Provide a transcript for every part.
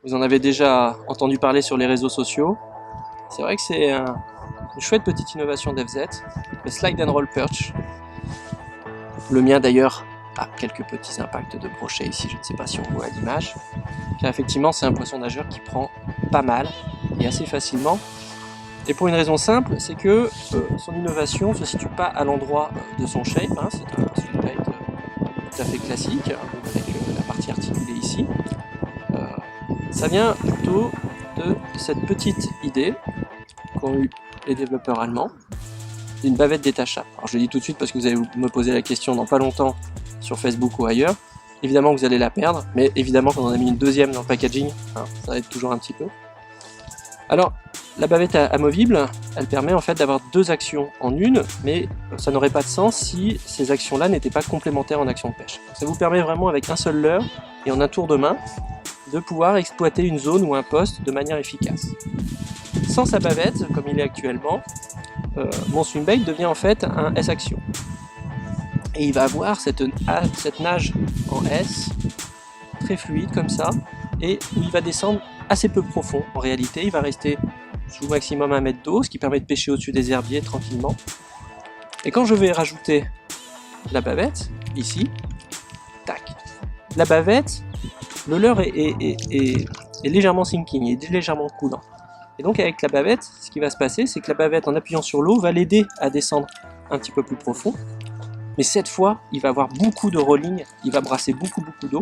Vous en avez déjà entendu parler sur les réseaux sociaux. C'est vrai que c'est une chouette petite innovation d'FZ, le Slide and Roll Perch. Le mien d'ailleurs a quelques petits impacts de brochet ici, je ne sais pas si on voit à l'image. Car effectivement c'est un poisson nageur qui prend pas mal et assez facilement. Et pour une raison simple, c'est que son innovation ne se situe pas à l'endroit de son shape, hein, c'est un swimback tout à fait classique, avec la partie articulée ici. Ça vient plutôt de cette petite idée qu'ont eu les développeurs allemands, d'une bavette détachable. Alors je le dis tout de suite parce que vous allez me poser la question dans pas longtemps sur Facebook ou ailleurs. Évidemment que vous allez la perdre, mais évidemment qu'on en a mis une deuxième dans le packaging, hein, ça aide toujours un petit peu. Alors, la bavette amovible, elle permet en fait d'avoir deux actions en une, mais ça n'aurait pas de sens si ces actions-là n'étaient pas complémentaires en action de pêche. Ça vous permet vraiment avec un seul leurre et en un tour de main de pouvoir exploiter une zone ou un poste de manière efficace. Sans sa bavette, comme il est actuellement, mon swimbait devient en fait un S-action. Et il va avoir cette nage en S, très fluide comme ça, et où il va descendre assez peu profond en réalité. Il va rester sous maximum 1 mètre d'eau, ce qui permet de pêcher au-dessus des herbiers tranquillement. Et quand je vais rajouter la bavette, ici, tac, la bavette, le leurre est légèrement sinking, est légèrement coulant. Et donc avec la bavette, ce qui va se passer, c'est que la bavette, en appuyant sur l'eau, va l'aider à descendre un petit peu plus profond. Mais cette fois, il va avoir beaucoup de rolling, il va brasser beaucoup d'eau.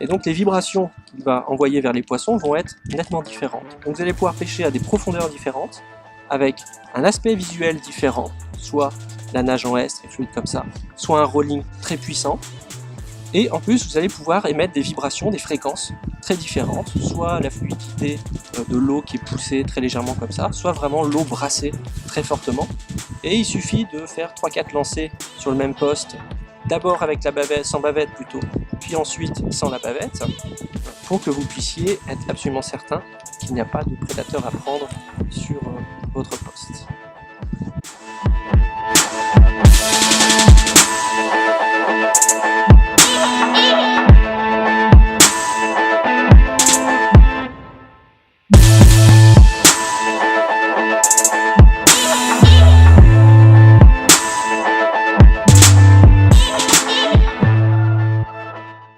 Et donc les vibrations qu'il va envoyer vers les poissons vont être nettement différentes. Donc vous allez pouvoir pêcher à des profondeurs différentes, avec un aspect visuel différent, soit la nage en S très fluide comme ça, soit un rolling très puissant. Et en plus, vous allez pouvoir émettre des vibrations, des fréquences très différentes, soit la fluidité de l'eau qui est poussée très légèrement comme ça, soit vraiment l'eau brassée très fortement. Et il suffit de faire 3-4 lancers sur le même poste, d'abord avec la bavette, sans bavette plutôt, puis ensuite sans la bavette, pour que vous puissiez être absolument certain qu'il n'y a pas de prédateur à prendre sur votre poste.